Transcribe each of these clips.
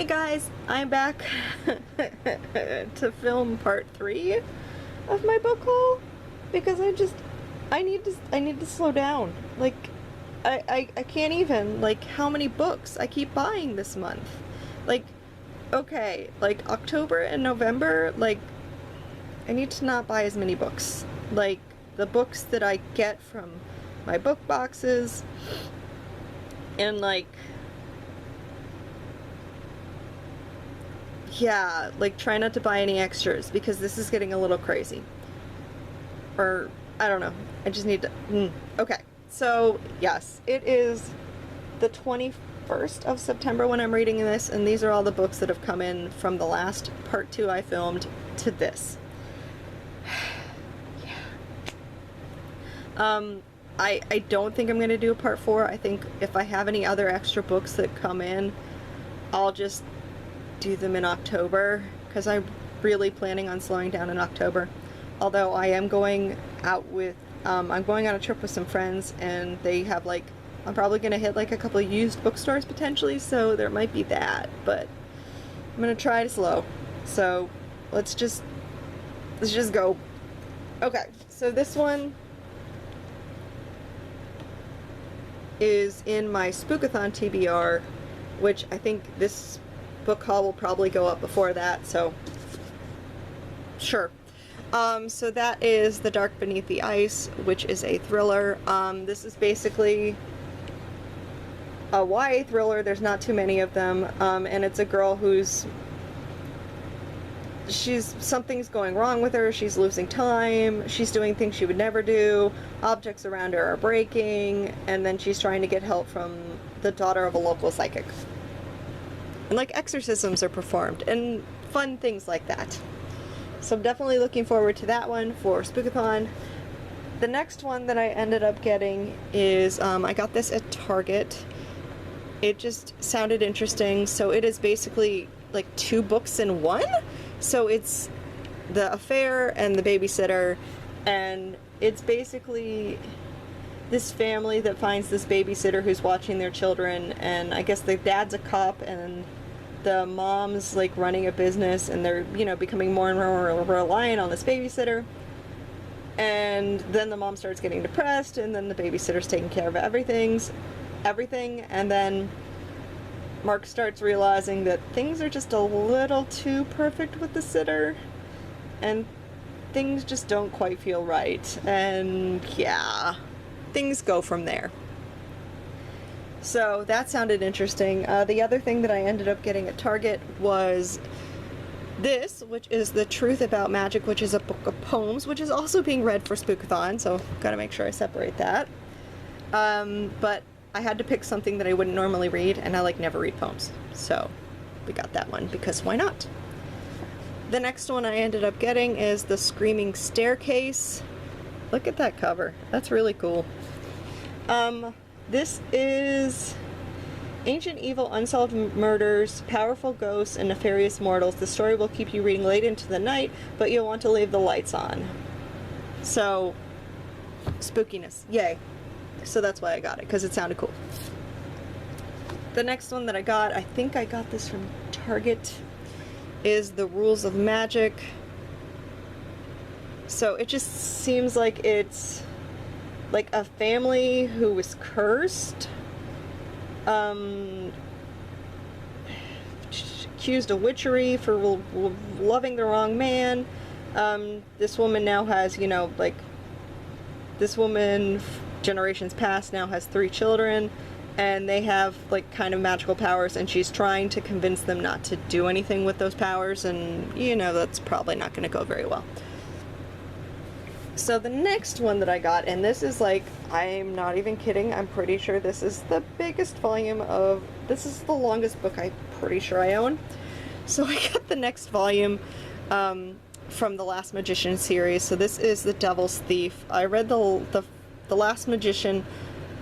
Hey guys, I'm back to film part 3 of my book haul because I need to slow down. Like I can't even, like, how many books I keep buying this month. Like, okay, like October and November, like I need to not buy as many books. Like the books that I get from my book boxes, and like, yeah, like try not to buy any extras because this is getting a little crazy. Or, I don't know. I just need to... Okay, so yes, it is the 21st of September when I'm reading this, and these are all the books that have come in from the last part 2 I filmed to this. Yeah. I don't think I'm going to do a part 4. I think if I have any other extra books that come in, I'll just do them in October, because I'm really planning on slowing down in October. Although I am going out with, I'm going on a trip with some friends, and they have, like, I'm probably going to hit like a couple of used bookstores potentially, so there might be that, but I'm going to try to slow. So let's just go. Okay, so this one is in my Spookathon TBR, which I think this book haul will probably go up before that, so sure. So that is The Dark Beneath the Ice, which is a thriller. This is basically a YA thriller. There's not too many of them, and it's a girl who's something's going wrong with her. She's losing time. She's doing things she would never do. Objects around her are breaking, and then she's trying to get help from the daughter of a local psychic. And like exorcisms are performed and fun things like that. So I'm definitely looking forward to that one for Spookathon. The next one that I ended up getting is, I got this at Target. It just sounded interesting. So it is basically like 2 books in one. So it's The Affair and The Babysitter, and it's basically this family that finds this babysitter who's watching their children, and I guess the dad's a cop and the mom's like running a business, and they're, you know, becoming more and more reliant on this babysitter. And then the mom starts getting depressed, and then the babysitter's taking care of everything, and then Mark starts realizing that things are just a little too perfect with the sitter, and things just don't quite feel right, and yeah, things go from there. So that sounded interesting. The other thing that I ended up getting at Target was this, which is The Truth About Magic, which is a book of poems, which is also being read for Spookathon, so gotta make sure I separate that. But I had to pick something that I wouldn't normally read, and I like never read poems, so we got that one because why not? The next one I ended up getting is The Screaming Staircase. Look at that cover. That's really cool. This is Ancient Evil, Unsolved Murders, Powerful Ghosts, and Nefarious Mortals. The story will keep you reading late into the night, but you'll want to leave the lights on. So, spookiness. Yay. So that's why I got it, because it sounded cool. The next one that I got, I think I got this from Target, is The Rules of Magic. So it just seems like it's like a family who was cursed, accused of witchery for loving the wrong man. This woman now has, you know, like, this woman, generations past, now has 3 children, and they have like kind of magical powers, and she's trying to convince them not to do anything with those powers, and you know, that's probably not going to go very well. So the next one that I got, and this is like, I'm not even kidding, I'm pretty sure this is the biggest volume of, this is the longest book I'm pretty sure I own. So I got the next volume from the Last Magician series. So this is The Devils Theif. I read the Last Magician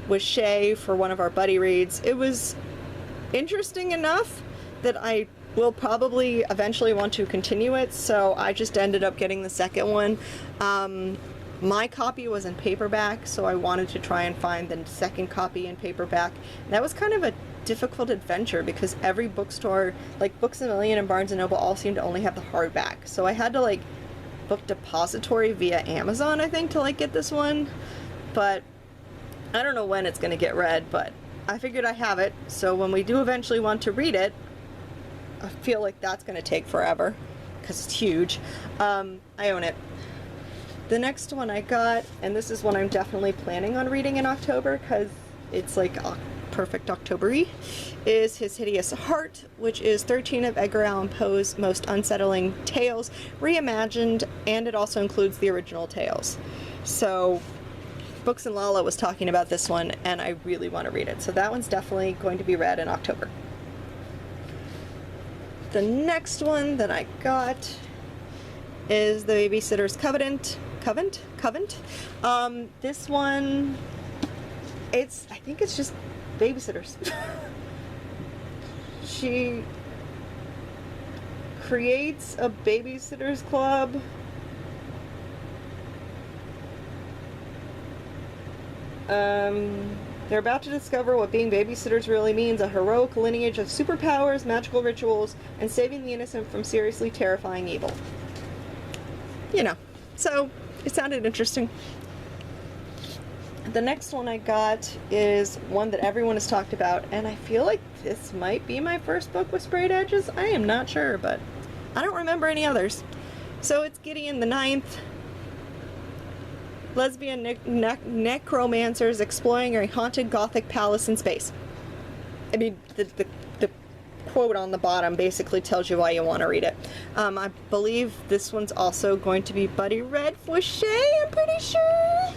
with Shae for one of our buddy reads. It was interesting enough that I will probably eventually want to continue it, so I just ended up getting the second one. My copy was in paperback, so I wanted to try and find the second copy in paperback. And that was kind of a difficult adventure because every bookstore, like Books A Million and Barnes & Noble, all seem to only have the hardback. So I had to like book Depository via Amazon, I think, to like get this one. But I don't know when it's going to get read, but I figured I have it. So when we do eventually want to read it, I feel like that's going to take forever because it's huge. I own it. The next one I got, and this is one I'm definitely planning on reading in October because it's like perfect October-y, is his Hideous Heart, which is 13 of Edgar Allan Poe's most unsettling tales reimagined, and it also includes the original tales. So Books and Lala was talking about this one, and I really want to read it. So that one's definitely going to be read in October. The next one that I got is The Babysitter's Covenant. This one, I think it's just babysitters. She creates a babysitters club. They're about to discover what being babysitters really means, a heroic lineage of superpowers, magical rituals, and saving the innocent from seriously terrifying evil. You know, so it sounded interesting. The next one I got is one that everyone has talked about, and I feel like this might be my first book with sprayed edges. I am not sure, but I don't remember any others. So it's Gideon the Ninth. Lesbian necromancers exploring a haunted Gothic palace in space. I mean, the quote on the bottom basically tells you why you want to read it. I believe this one's also going to be buddy read for Shae, I'm pretty sure.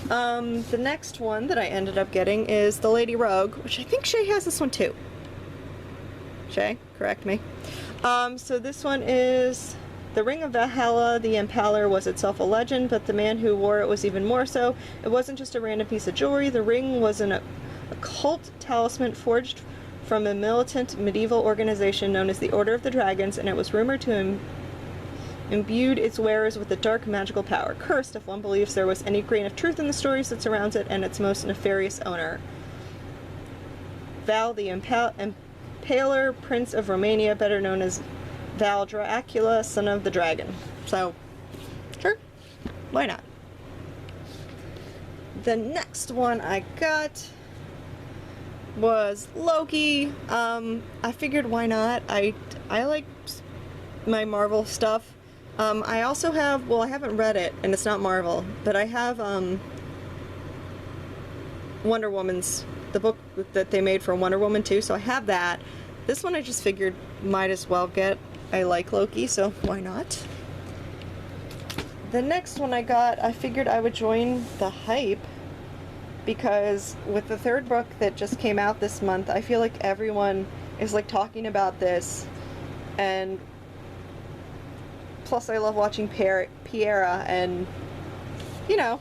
The next one that I ended up getting is The Lady Rogue, which I think Shae has this one too. Shae, correct me. So this one is The Ring of Valhalla. The Impaler was itself a legend, but the man who wore it was even more so. It wasn't just a random piece of jewelry. The ring was an occult talisman forged from a militant medieval organization known as the Order of the Dragons, and it was rumored to imbued its wearers with a dark magical power, cursed if one believes there was any grain of truth in the stories that surrounds it and its most nefarious owner. Val the Impaler, Prince of Romania, better known as Val Dracula, son of the dragon. So, sure, why not? The next one I got was Loki. I figured why not. I like my Marvel stuff. I also have, well, I haven't read it, and it's not Marvel, but I have Wonder Woman's, the book that they made for Wonder Woman 2, so I have that. This one I just figured might as well get. I like Loki, so why not? The next one I got, I figured I would join the hype, because with the third book that just came out this month, I feel like everyone is like talking about this, and plus I love watching Piera, and you know,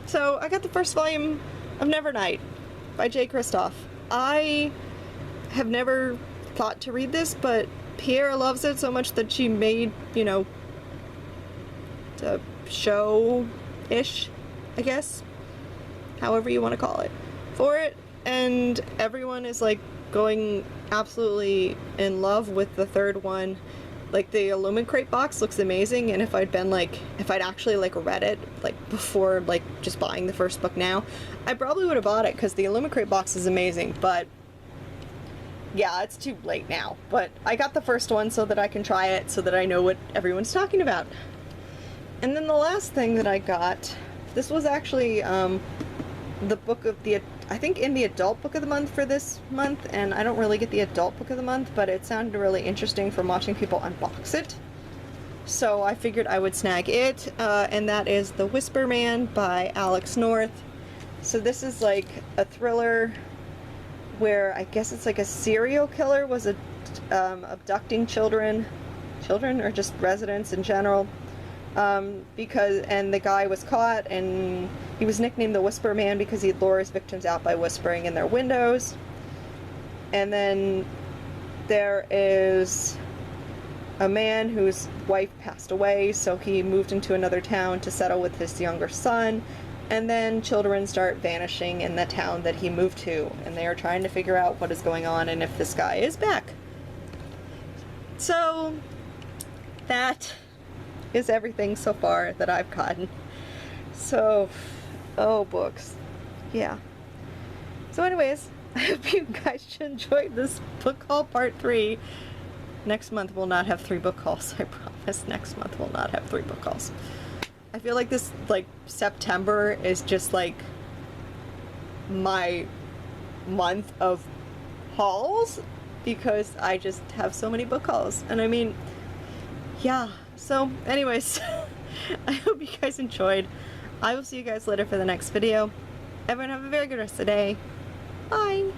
so I got the first volume of Nevernight by Jay Kristoff. I have never thought to read this, but Piera loves it so much that she made, you know, a show-ish, I guess, however you want to call it, for it, and everyone is like going absolutely in love with the third one. Like, the Illumicrate box looks amazing, and if I'd actually like read it like before like just buying the first book now, I probably would have bought it because the Illumicrate box is amazing. But yeah, it's too late now. But I got the first one so that I can try it, so that I know what everyone's talking about. And then the last thing that I got, this was actually the book of the, I think in the adult book of the month for this month, and I don't really get the adult book of the month, but it sounded really interesting from watching people unbox it. So I figured I would snag it, and that is The Whisper Man by Alex North. So this is like a thriller where I guess it's like a serial killer was abducting children or just residents in general. And the guy was caught, and he was nicknamed the Whisper Man because he'd lure his victims out by whispering in their windows. And then there is a man whose wife passed away, so he moved into another town to settle with his younger son. And then children start vanishing in the town that he moved to, and they are trying to figure out what is going on and if this guy is back. So, that is everything so far that I've gotten. So, oh, books. Yeah. So anyways, I hope you guys enjoyed this book haul part 3. Next month we'll not have 3 book hauls, I promise. Next month we'll not have 3 book hauls. I feel like this, like, September is just, like, my month of hauls, because I just have so many book hauls. And I mean, yeah. So, anyways, I hope you guys enjoyed. I will see you guys later for the next video. Everyone have a very good rest of the day. Bye!